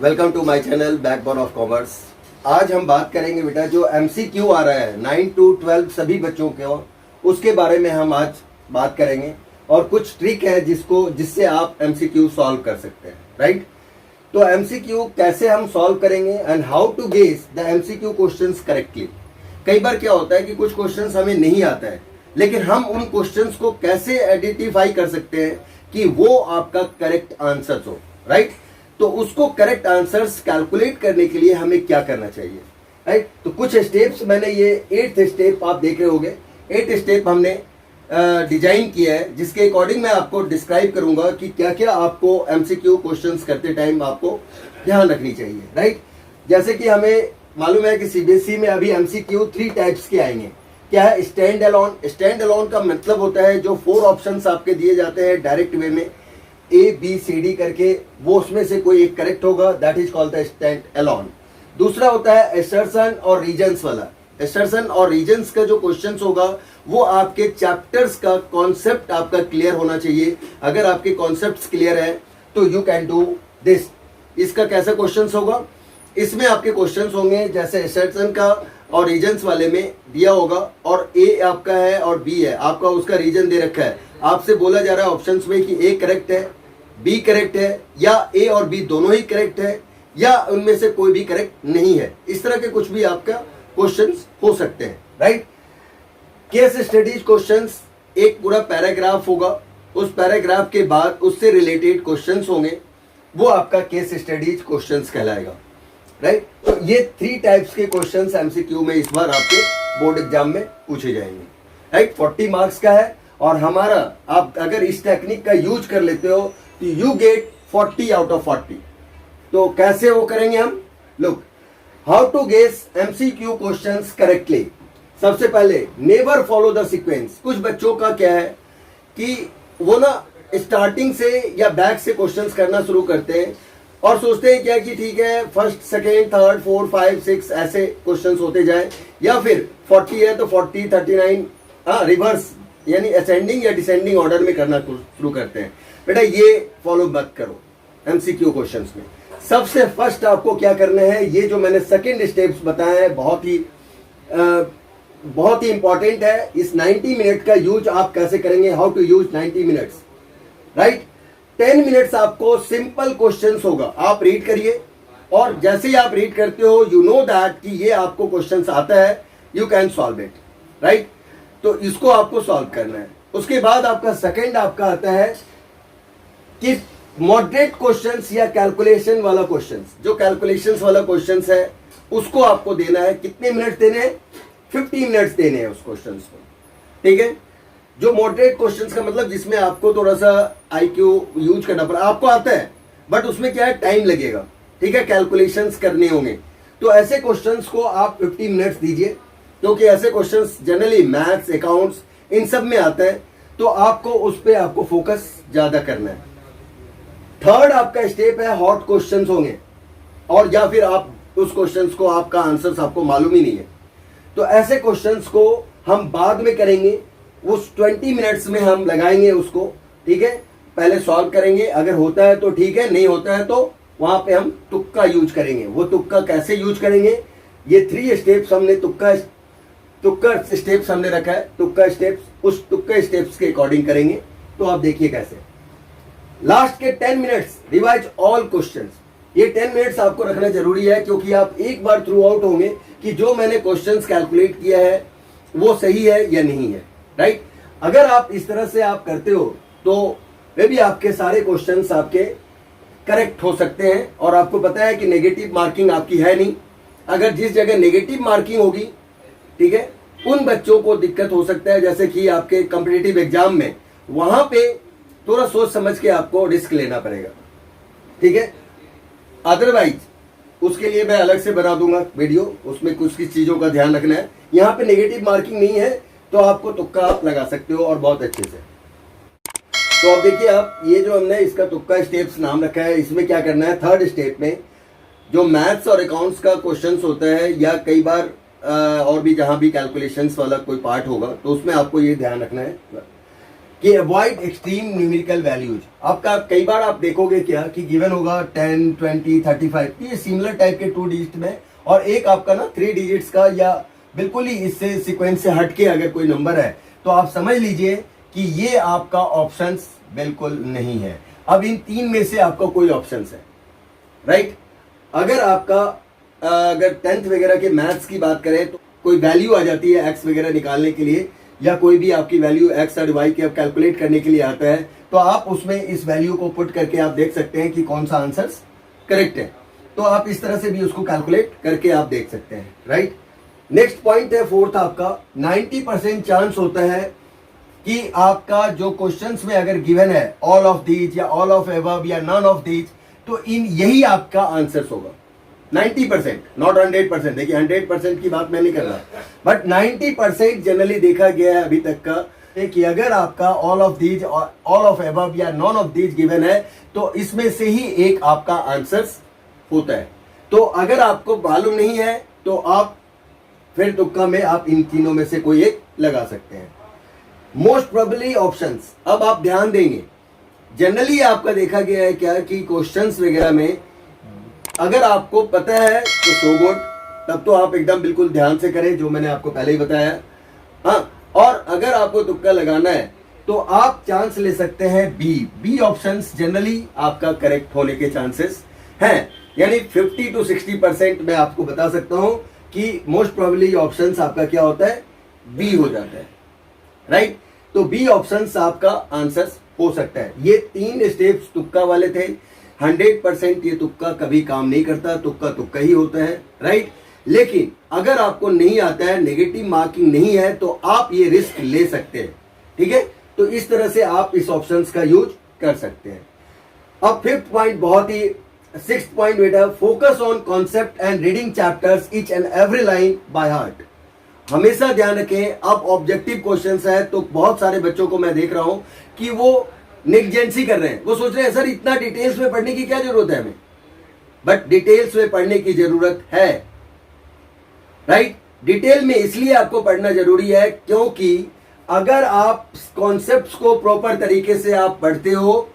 Welcome to my channel backbone of commerce. आज हम बात करेंगे बेटा जो एमसीक्यू आ रहा है 9 to 12 सभी बच्चों के, उसके बारे में हम आज बात करेंगे और कुछ ट्रिक है जिससे आप एमसीक्यू सॉल्व कर सकते हैं, राइट। तो एमसीक्यू कैसे हम सॉल्व करेंगे and how to guess the MCQ questions correctly. कई बार क्या होता है कि कुछ क्वेश्चंस हमें नहीं आता है, लेकिन हम उन क्वेश्चंस को कैसे आइडेंटिफाई कर सकते हैं कि वो आपका करेक्ट आंसर हो, राइट। तो उसको करेक्ट आंसर्स कैलकुलेट करने के लिए हमें क्या करना चाहिए, राइट। तो कुछ स्टेप्स मैंने ये 8th स्टेप आप देख रहे होंगे, 8 स्टेप हमने डिजाइन किया है, जिसके अकॉर्डिंग मैं आपको डिस्क्राइब करूंगा कि क्या क्या आपको एमसीक्यू क्वेश्चंस करते टाइम आपको ध्यान रखनी चाहिए, राइट। जैसे कि हमें मालूम है कि सीबीएसई में अभी एमसीक्यू 3 टाइप्स के आएंगे। क्या है? Stand alone. स्टैंड अलोन का मतलब होता है जो 4 ऑप्शंस आपके दिए जाते हैं डायरेक्ट वे में, ए बी सी डी करके, वो उसमें से कोई एक करेक्ट होगा, that is called the stand alone. दूसरा होता है असर्शन और रीजन्स वाला। असर्शन और रीजन्स का जो क्वेश्चंस होगा वो आपके चैप्टर्स का कॉन्सेप्ट आपका क्लियर होना चाहिए। अगर आपके कॉन्सेप्ट्स क्लियर है तो यू कैन डू दिस। इसका कैसा क्वेश्चंस होगा? इसमें आपके क्वेश्चंस होंगे जैसे असर्शन का और रीजन्स वाले में दिया होगा, और ए आपका है और बी है आपका, उसका रीजन दे रखा है। आपसे बोला जा रहा है ऑप्शंस में कि ए करेक्ट है, बी करेक्ट है, या ए और बी दोनों ही करेक्ट है, या उनमें से कोई भी करेक्ट नहीं है। इस तरह के कुछ भी आपका क्वेश्चंस हो सकते हैं, राइट। केस स्टडीज क्वेश्चंस एक पूरा पैराग्राफ होगा, उस पैराग्राफ के बाद उससे रिलेटेड क्वेश्चंस होंगे, वो आपका केस स्टडीज क्वेश्चंस कहलाएगा, राइट। तो ये 3 टाइप्स के क्वेश्चंस एमसीक्यू में इस बार आपके बोर्ड एग्जाम में पूछे जाएंगे, राइट। 40 मार्क्स का है, और हमारा आप अगर इस टेक्निक का यूज कर लेते हो तो यू गेट 40 आउट ऑफ 40। तो कैसे वो करेंगे हम? Look, how to guess MCQ questions correctly. सबसे पहले नेवर फॉलो द सीक्वेंस। कुछ बच्चों का क्या है कि वो ना स्टार्टिंग से या बैक से क्वेश्चंस करना शुरू करते हैं और सोचते हैं क्या कि ठीक है फर्स्ट सेकेंड थर्ड 4 5 6 ऐसे क्वेश्चंस होते जाए, या फिर 40 है तो 40 39 रिवर्स यानी असेंडिंग या डिसेंडिंग ऑर्डर में करना शुरू करते हैं। बेटा ये फॉलो मत करो एमसीक्यू क्वेश्चंस में। सबसे फर्स्ट आपको क्या करना है, ये जो मैंने सेकंड स्टेप्स बताए हैं बहुत ही इंपॉर्टेंट है। इस 90 मिनट का यूज आप कैसे करेंगे, how to use 90 minutes, right. 10 minutes आपको सिंपल क्वेश्चंस होगा, आप रीड करिए, और जैसे ही आप रीड करते हो यू नो दैट कि ये आपको क्वेश्चंस आता है, you can solve it, right. तो इसको आपको सॉल्व करना है। उसके बाद आपका सेकंड आपका आता है कि मॉडरेट क्वेश्चंस या कैलकुलेशन वाला क्वेश्चंस। जो कैलकुलेशंस वाला क्वेश्चंस है उसको आपको देना है, कितने मिनट्स देने हैं? 50 मिनट्स देने हैं उस क्वेश्चंस को, ठीक है। जो मॉडरेट क्वेश्चंस का मतलब जिसमें आपको थोड़ा सा आईक्यू यूज करना पड़ा, आपको आता है बट उसमें क्या है, टाइम लगेगा, ठीक है, कैलकुलेशंस करने होंगे। तो ऐसे क्वेश्चंस को आप 50 मिनट्स दीजिए, क्योंकि ऐसे questions generally maths accounts in सब में आता है, तो आपको उस पर आपको फोकस ज्यादा करना है। थर्ड आपका स्टेप है हॉट क्वेश्चंस होंगे, और या फिर आप उस क्वेश्चंस को आपका आंसर्स आपको मालूम ही नहीं है, तो ऐसे क्वेश्चंस को हम बाद में करेंगे। उस 20 मिनट्स में हम लगाएंगे उसको, ठीक है। पहले सॉल्व करेंगे, अगर होता है तो ठीक है, नहीं होता है तो वहां पे हम तुक्का यूज करेंगे। वो तुक्का कैसे यूज करेंगे, ये 3 स्टेप्स हमने तुक्का स्टेप्स हमने रखा है, तुक्का स्टेप्स, उस तुक्का स्टेप्स के अकॉर्डिंग करेंगे। तो आप देखिए कैसे। लास्ट के 10 मिनट्स रिवाइज ऑल क्वेश्चंस। ये 10 मिनट्स आपको रखना जरूरी है, क्योंकि आप एक बार थ्रू आउट होंगे कि जो मैंने क्वेश्चंस कैलकुलेट किया है वो सही है या नहीं है, राइट। अगर आप इस तरह से आप करते हो तो वे भी आपके सारे क्वेश्चंस आपके करेक्ट हो सकते हैं। और आपको पता है कि नेगेटिव मार्किंग आपकी है नहीं। अगर जिस जगह नेगेटिव मार्किंग होगी, ठीक है, उन बच्चों को दिक्कत हो सकता है, जैसे कि आपके कॉम्पिटिटिव एग्जाम में, वहां पे थोड़ा सोच समझ के आपको रिस्क लेना पड़ेगा, ठीक है। अदरवाइज उसके लिए मैं अलग से बना दूंगा वीडियो, उसमें कुछ कुछ चीजों का ध्यान रखना है। यहाँ पे नेगेटिव मार्किंग नहीं है तो आपको तुक्का आप लगा सकते हो, और बहुत अच्छे से। तो अब देखिए आप, ये जो हमने इसका तुक्का स्टेप्स नाम रखा है, इसमें क्या करना है, थर्ड स्टेप में जो मैथ्स और अकाउंट्स का क्वेश्चंस होता है, या कई बार और भी जहां भी कैलकुलेशंस वाला कोई पार्ट होगा, तो उसमें आपको ये ध्यान रखना है कि अवॉइड एक्सट्रीम न्यूमेरिकल वैल्यूज। आपका कई बार आप देखोगे क्या कि गिवन होगा 10, 20, 35, ये सिमिलर टाइप के 2 डिजिट में, और एक आपका ना 3 डिजिट्स का या बिल्कुल ही इससे सीक्वेंस से हटके अगर कोई नंबर है तो आप समझ लीजिए कि ये आपका ऑप्शंस बिल्कुल नहीं है। अब इन 3 में से आपका कोई ऑप्शंस है, राइट। अगर आपका अगर 10th वगैरह के मैथ्स की बात करें तो कोई वैल्यू आ जाती है एक्स वगैरह निकालने के लिए, या कोई भी आपकी वैल्यू एक्स और वाई की कैलकुलेट करने के लिए आता है, तो आप उसमें इस वैल्यू को पुट करके आप देख सकते हैं कि कौन सा आंसर करेक्ट है। तो आप इस तरह से भी उसको कैलकुलेट करके आप देख सकते हैं, राइट। नेक्स्ट पॉइंट है 4th आपका 90% चांस होता है कि आपका जो क्वेश्चंस में अगर गिवन है ऑल ऑफ दीज या ऑल ऑफ एबव या नन ऑफ दीज, तो इन यही आपका आंसर होगा। 90%, नॉट 100%। देखिए 100% की बात मैं नहीं कर रहा, बट 90% जनरली देखा गया है अभी तक का कि अगर आपका all of these all of above या नॉन ऑफ दीज गिवन है तो इसमें से ही एक आपका आंसर होता है। तो अगर आपको मालूम नहीं है तो आप फिर तुक्का में आप इन तीनों में से कोई एक लगा सकते हैं। मोस्ट प्रोबेबली ऑप्शंस, अब आप ध्यान देंगे जनरली आपका देखा गया है क्या कि क्वेश्चंस वगैरह में अगर आपको पता है तो सो गुड, तब तो आप एकदम बिल्कुल ध्यान से करें जो मैंने आपको पहले ही बताया। हाँ, और अगर आपको तुक्का लगाना है तो आप चांस ले सकते हैं बी ऑप्शंस जनरली आपका करेक्ट होने के चांसेस हैं, यानी 50 to 60% मैं आपको बता सकता हूं कि मोस्ट प्रोबेबली ऑप्शंस आपका क्या होता है, बी हो जाता है, राइट। तो बी ऑप्शंस आपका आंसर हो सकता है। ये 3 स्टेप्स तुक्का वाले थे। 100% ये तुक्का कभी काम नहीं करता, तुक्का तुक्का ही होता है, राइट। लेकिन अगर आपको नहीं आता है, नेगेटिव मार्किंग नहीं है, तो आप ये रिस्क ले सकते हैं, ठीक है। तो इस तरह से आप इस ऑप्शंस का यूज कर सकते हैं। अब 5th पॉइंट बहुत ही 6th पॉइंट बेटा, focus on concept and reading chapters each and every line by heart. हमेशा ध्यान रखें, अब ऑब्जेक्टिव क्वेश्चंस है तो बहुत सारे बच्चों को मैं देख रहा हूं कि वो नेग्लिजेंसी कर रहे हैं। वो सोच रहे हैं सर इतना डिटेल्स में पढ़ने की क्या जरूरत है हमें, बट डिटेल्स में पढ़ने की जरूरत है, राइट। डिटेल में इसलिए आपको पढ़ना जरूरी है क्योंकि अगर आप कॉन्सेप्ट्स को प्रॉपर तरीके से आप पढ़ते हो,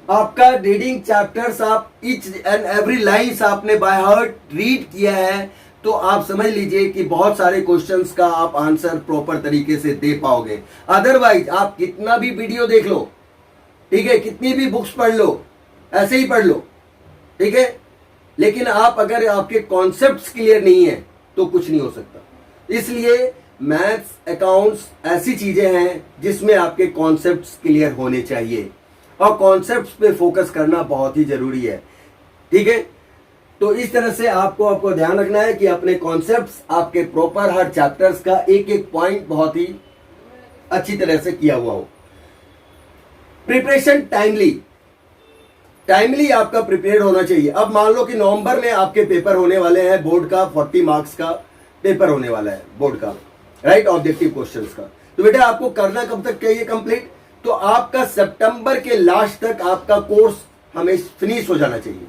आपका रीडिंग चैप्टर्स आप ईच एंड एवरी लाइन्स आपने बाय हार्ट रीड किया है, तो आप समझ लीजिए कि बहुत सारे क्वेश्चंस का आप आंसर प्रॉपर तरीके से दे पाओगे। अदरवाइज आप कितना भी वीडियो देख लो, ठीक है, कितनी भी बुक्स पढ़ लो, ऐसे ही पढ़ लो, ठीक है, लेकिन आप अगर आपके कॉन्सेप्ट्स क्लियर नहीं है तो कुछ नहीं हो सकता। इसलिए मैथ्स, अकाउंट्स ऐसी चीजें हैं जिसमें आपके कॉन्सेप्ट्स क्लियर होने चाहिए और कॉन्सेप्ट्स पे फोकस करना बहुत ही जरूरी है, ठीक है। तो इस तरह से आपको ध्यान रखना है कि अपने कॉन्सेप्ट्स आपके प्रॉपर हर चैप्टर्स का एक एक पॉइंट बहुत ही अच्छी तरह से किया हुआ हो। प्रिपरेशन टाइमली आपका प्रिपेयर्ड होना चाहिए। अब मान लो कि नवंबर में आपके पेपर होने वाले हैं, बोर्ड का 40 मार्क्स का पेपर होने वाला है बोर्ड का, राइट, ऑब्जेक्टिव क्वेश्चंस का। तो बेटा आपको करना कब तक चाहिए कंप्लीट, तो आपका सितंबर के लास्ट तक आपका कोर्स हमें फिनिश हो जाना चाहिए,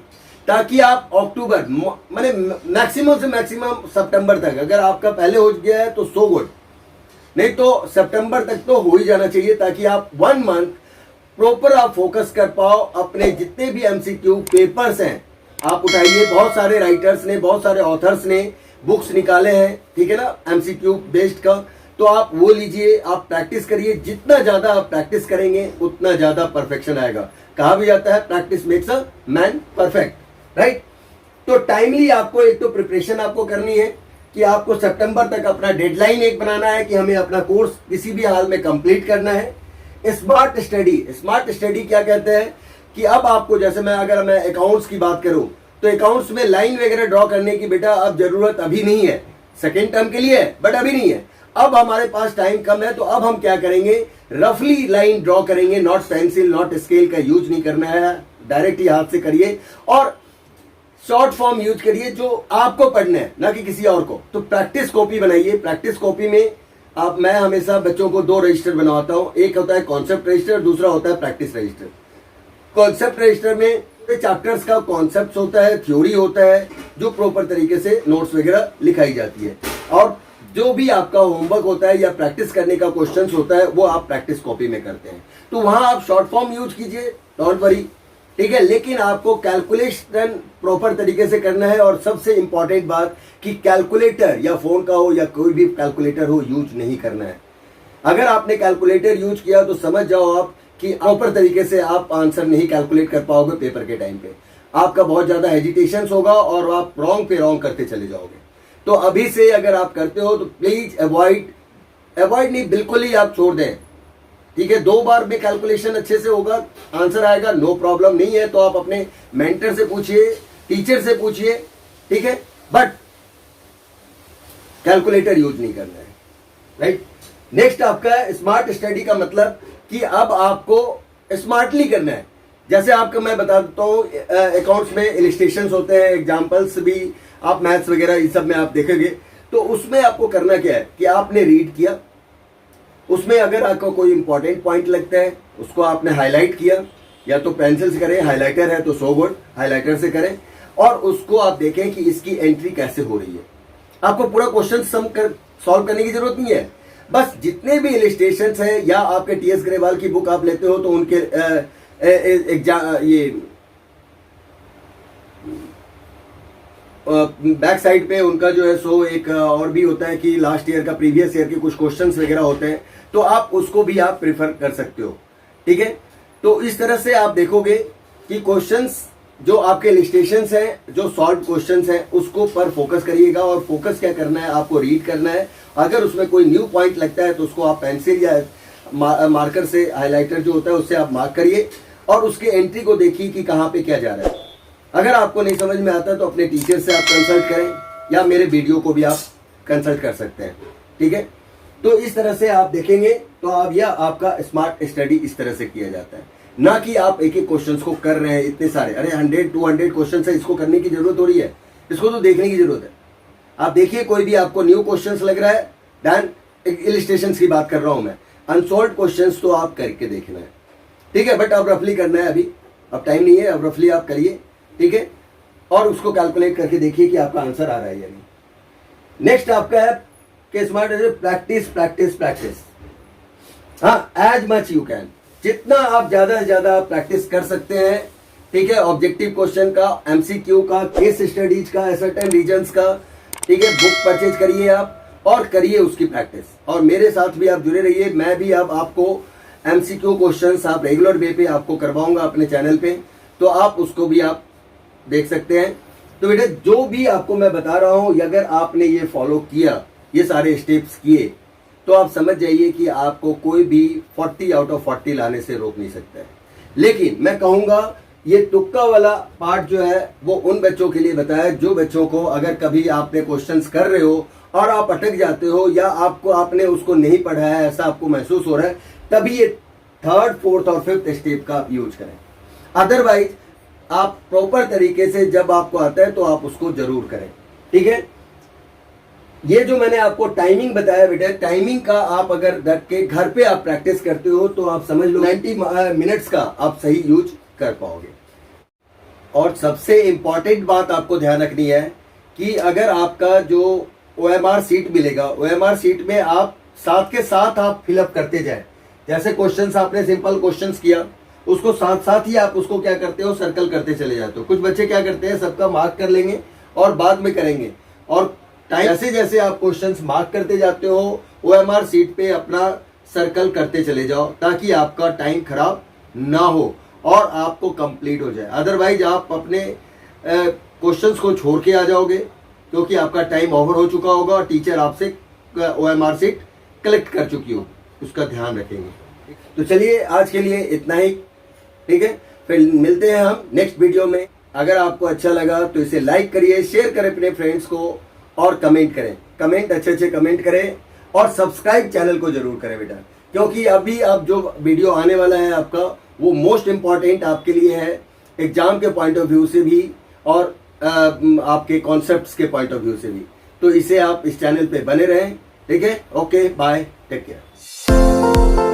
ताकि आप अक्टूबर माने मैक्सिमम से मैक्सिमम सितंबर तक, अगर आपका पहले हो गया है तो सो गुड, नहीं तो सितंबर तक तो हो ही जाना चाहिए, ताकि आप 1 मंथ प्रॉपर आप फोकस कर पाओ। अपने जितने भी एमसीक्यू पेपर्स हैं आप उठाइए, बहुत सारे राइटर्स ने, बहुत सारे ऑथर्स ने बुक्स निकाले हैं, ठीक है ना, एमसीक्यू बेस्ड का, तो आप वो लीजिए, आप प्रैक्टिस करिए। जितना ज्यादा आप प्रैक्टिस करेंगे उतना ज्यादा परफेक्शन आएगा। कहा भी जाता है practice makes a man perfect, right. तो टाइमली आपको एक तो प्रिपरेशन आपको करनी है कि आपको सितंबर तक अपना डेडलाइन एक बनाना है कि हमें अपना कोर्स किसी भी हाल में कंप्लीट करना है। स्मार्ट स्टडी क्या कहते हैं कि अब आपको, जैसे अगर मैं अकाउंट्स की बात करूं तो अकाउंट्स में लाइन वगैरह ड्रॉ करने की बेटा अब जरूरत अभी नहीं है, सेकेंड टर्म के लिए है बट अभी नहीं है। अब हमारे पास टाइम कम है, तो अब हम क्या करेंगे, रफली लाइन ड्रॉ करेंगे, नॉट पेंसिल नॉट स्केल का यूज नहीं करना है, डायरेक्ट ही हाथ से करिए और शॉर्ट फॉर्म यूज करिए जो आपको पढ़ना है, ना कि किसी और को। तो प्रैक्टिस कॉपी बनाइए। प्रैक्टिस कॉपी में मैं हमेशा बच्चों को 2 रजिस्टर बनवाता हूं, एक होता है कॉन्सेप्ट रजिस्टर, दूसरा होता है प्रैक्टिस रजिस्टर। कॉन्सेप्ट रजिस्टर में चैप्टर्स का कॉन्सेप्ट होता है, थ्योरी होता है, जो प्रॉपर तरीके से नोट्स वगैरह लिखाई जाती है, और जो भी आपका होमवर्क होता है या प्रैक्टिस करने का क्वेश्चंस होता है वो आप प्रैक्टिस कॉपी में करते हैं, तो वहां आप शॉर्ट फॉर्म यूज कीजिए, डोंट वरी, ठीक है। लेकिन आपको कैलकुलेशन प्रॉपर तरीके से करना है। और सबसे इंपॉर्टेंट बात कि कैलकुलेटर या फोन का हो या कोई भी कैलकुलेटर हो यूज नहीं करना है। अगर आपने कैलकुलेटर यूज किया तो समझ जाओ आप कि प्रॉपर तरीके से आप आंसर नहीं कैलकुलेट कर पाओगे पेपर के टाइम पे, आपका बहुत ज्यादा हेजिटेशन होगा और आप रॉन्ग पे रॉन्ग करते चले जाओगे। तो अभी से अगर आप करते हो तो प्लीज अवॉइड नहीं, बिल्कुल ही आप छोड़ दें, ठीक है। 2 बार में कैलकुलेशन अच्छे से होगा, आंसर आएगा, नो प्रॉब्लम नहीं है। तो आप अपने मेंटर से पूछिए, टीचर से पूछिए, ठीक है, बट कैलकुलेटर यूज नहीं करना है, राइट। नेक्स्ट आपका स्मार्ट स्टडी का मतलब कि अब आपको स्मार्टली करना है। जैसे आपको मैं बता देता हूँ, अकाउंट्स में इलिस्ट्रेशंस होते हैं, एग्जांपल्स भी आप मैथ्स वगैरह इस सब में आप देखेंगे। तो उसमें आपको करना क्या है कि आपने रीड किया, उसमें अगर आपको कोई इंपॉर्टेंट पॉइंट लगता है उसको आपने हाईलाइट किया, या तो पेंसिल से करें, हाईलाइटर है तो सो गुड, हाईलाइटर से करें, और उसको आप देखें कि इसकी एंट्री कैसे हो रही है। आपको पूरा क्वेश्चन सॉल्व करने की जरूरत नहीं है, बस जितने भी इलिस्ट्रेशंस हैं, या आपके टीएस ग्रेवाल की बुक आप लेते हो तो उनके ये बैक साइड पे उनका जो है सो एक और भी होता है कि लास्ट ईयर का, प्रीवियस ईयर के कुछ क्वेश्चंस वगैरह होते हैं, तो आप उसको भी आप प्रेफर कर सकते हो, ठीक है। तो इस तरह से आप देखोगे कि क्वेश्चंस जो आपके इलिस्ट्रेशंस हैं, जो सॉल्व क्वेश्चंस हैं, उसको पर फोकस करिएगा। और फोकस क्या करना है, आपको रीड करना है। अगर उसमें कोई न्यू पॉइंट लगता है तो उसको आप पेंसिल या मार्कर से, हाईलाइटर जो होता है उससे आप मार्क करिए, और उसके एंट्री को देखिए कि कहाँ पे क्या जा रहा है। अगर आपको नहीं समझ में आता तो अपने टीचर से आप कंसल्ट करें, या मेरे वीडियो को भी आप कंसल्ट कर सकते हैं, ठीक है। तो इस तरह से आप देखेंगे तो आप, या आपका स्मार्ट स्टडी इस तरह से किया जाता है, ना कि आप एक एक क्वेश्चंस को कर रहे हैं इतने सारे। अरे 100-200 क्वेश्चन है, इसको करने की जरूरत हो रही है, इसको तो देखने की जरूरत है। आप देखिए कोई भी आपको न्यू क्वेश्चंस लग रहा है, देन इलिस्ट्रेशंस की बात कर रहा हूं मैं, अनसॉल्व्ड क्वेश्चंस तो आप करके देखना है, ठीक है। बट अब रफली करना है, अभी अब टाइम नहीं है, अब रफली आप करिए, ठीक है, और उसको कैलकुलेट करके देखिए कि आपका आंसर आ रहा है या नहीं। नेक्स्ट आपका है कि स्मार्ट प्रैक्टिस प्रैक्टिस प्रैक्टिस, हाँ, एज मच यू कैन, जितना आप ज्यादा से ज्यादा प्रैक्टिस कर सकते हैं, ठीक है। ऑब्जेक्टिव क्वेश्चन का, एमसीक्यू का, केस स्टडीज का, सर्टेन रीजन्स का, ठीक है। बुक परचेज करिए आप और करिए उसकी प्रैक्टिस, और मेरे साथ भी आप जुड़े रहिए। मैं भी अब आपको एमसीक्यू क्वेश्चंस आप रेगुलर वे पे आपको करवाऊंगा अपने चैनल पे, तो आप उसको भी आप देख सकते हैं। तो बेटा जो भी आपको मैं बता रहा हूं, अगर आपने ये फॉलो किया, ये सारे स्टेप्स किए, तो आप समझ जाइए कि आपको कोई भी 40 आउट ऑफ 40 लाने से रोक नहीं सकता है। लेकिन मैं कहूंगा ये तुक्का वाला पार्ट जो है वो उन बच्चों के लिए बताया जो बच्चों को, अगर कभी आपने क्वेश्चंस कर रहे हो और आप अटक जाते हो, या आपने उसको नहीं पढ़ा है, ऐसा आपको महसूस हो रहा है, तभी ये 3rd, 4th और 5th स्टेप का आप यूज करें। अदरवाइज आप प्रॉपर तरीके से जब आपको आता है तो आप उसको जरूर करें, ठीक है। ये जो मैंने आपको टाइमिंग बताया बेटा, टाइमिंग का आप अगर रख के घर पे आप प्रैक्टिस करते हो तो आप समझ लो 90 मिनट्स का आप सही यूज कर पाओगे। और सबसे इंपॉर्टेंट बात आपको ध्यान रखनी है कि अगर आपका जो OMR सीट मिलेगा, OMR सीट में आप साथ के साथ आप फिलअप करते जाए। जैसे क्वेश्चंस आपने सिंपल क्वेश्चंस किया, उसको साथ साथ ही आप उसको क्या करते हो, सर्कल करते चले जाते हो। कुछ बच्चे क्या करते हैं, सबका मार्क कर लेंगे और बाद में करेंगे, और टाइम जैसे जैसे आप क्वेश्चंस मार्क करते जाते हो, OMR सीट पे अपना सर्कल करते चले जाओ, ताकि आपका टाइम खराब ना हो और आपको कंप्लीट हो जाए। अदरवाइज आप अपने क्वेश्चंस को छोड़ के आ जाओगे, क्योंकि आपका टाइम ओवर हो चुका होगा और टीचर आपसे OMR सीट कलेक्ट कर चुकी हो, उसका ध्यान रखेंगे। तो चलिए आज के लिए इतना ही, ठीक है। फिर मिलते हैं हम नेक्स्ट वीडियो में। अगर आपको अच्छा लगा तो इसे लाइक करिए, शेयर करें अपने फ्रेंड्स को, और कमेंट करें, कमेंट अच्छे कमेंट करें, और सब्सक्राइब चैनल को जरूर करें बेटा, क्योंकि अभी अब जो वीडियो आने वाला है आपका, वो मोस्ट इंपॉर्टेंट आपके लिए है, एग्जाम के पॉइंट ऑफ व्यू से भी और आपके कॉन्सेप्ट्स के पॉइंट ऑफ व्यू से भी। तो इसे आप इस चैनल पे बने रहें, ठीक है। Okay, bye, take care.